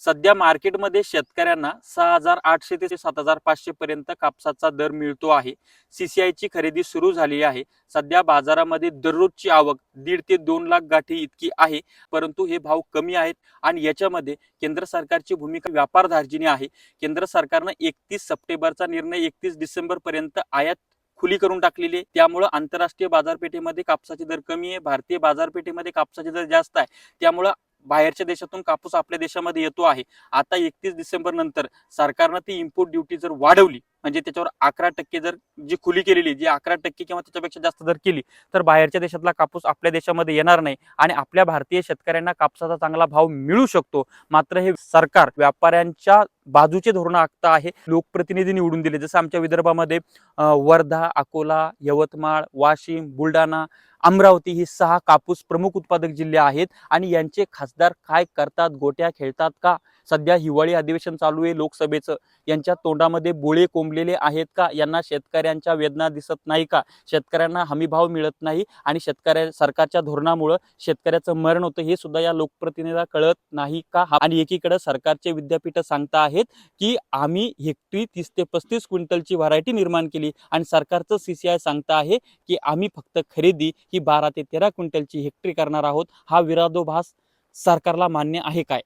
सध्या मार्केटमध्ये शेतकऱ्यांना 6,800 ते 7,500 पर्यंत कापसाचा दर मिळतो आहे. सीसीआयची खरेदी सुरू झाली आहे. सध्या बाजारामध्ये दररोजची आवक 1.5 ते 2 लाख गाठी इतकी आहे. परंतु हे भाव कमी आहेत आणि याच्यामध्ये केंद्र सरकारची भूमिका व्यापार धार्जिणी आहे. केंद्र सरकारनं 31 सप्टेंबरचा निर्णय 31 डिसेंबर पर्यंत आयात खुली करून टाकलेली आहे. त्यामुळे आंतरराष्ट्रीय बाजारपेठेमध्ये कापसाचे दर कमी आहे, भारतीय बाजारपेठेमध्ये कापसाचे दर जास्त आहे. त्यामुळे बाहेरच्या देशातून कापूस आपल्या देशामध्ये येतो आहे. आता 31 डिसेंबर नंतर सरकारनं ती इम्पोर्ट ड्युटी जर वाढवली, म्हणजे त्याच्यावर 11% जर जी खुली केलेली, जी 11% किंवा त्याच्यापेक्षा जास्त जर केली, तर बाहेरच्या देशातला कापूस आपल्या देशामध्ये येणार नाही आणि आपल्या भारतीय शेतकऱ्यांना कापसाचा चांगला भाव मिळू शकतो. मात्र हे सरकार व्यापाऱ्यांच्या बाजूचे धोरण आखत आहे. लोकप्रतिनिधी निवडून दिले, जसं आमच्या विदर्भामध्ये वर्धा, अकोला, यवतमाळ, वाशिम, बुलढाणा, अमरावती ही 6 कापूस प्रमुख उत्पादक जिल्हे आहेत आणि यांचे खासदार काय करतात, गोट्या खेळतात का? सध्या हिवाळी अधिवेशन चालू आहे लोकसभेचं. यांच्या तोंडामध्ये बोळे कोंबलेले आहेत का? यांना शेतकऱ्यांच्या वेदना दिसत नाही का? शेतकऱ्यांना हमीभाव मिळत नाही आणि सरकारच्या धोरणामुळे शेतकऱ्याचं मरण होतं, हे सुद्धा या लोकप्रतिनिधीला कळत नाही का? आणि एकीकडे सरकारचे विद्यापीठ सांगता आहेत की आम्ही हेक्टरी 30 ते 35 क्विंटलची व्हरायटी निर्माण केली आणि सरकारचं सीसीआय सांगता आहे की आम्ही फक्त खरेदी ही 12 ते 13 क्विंटलची हेक्टरी करणार आहोत. हा विरोधाभास सरकारला मान्य आहे काय?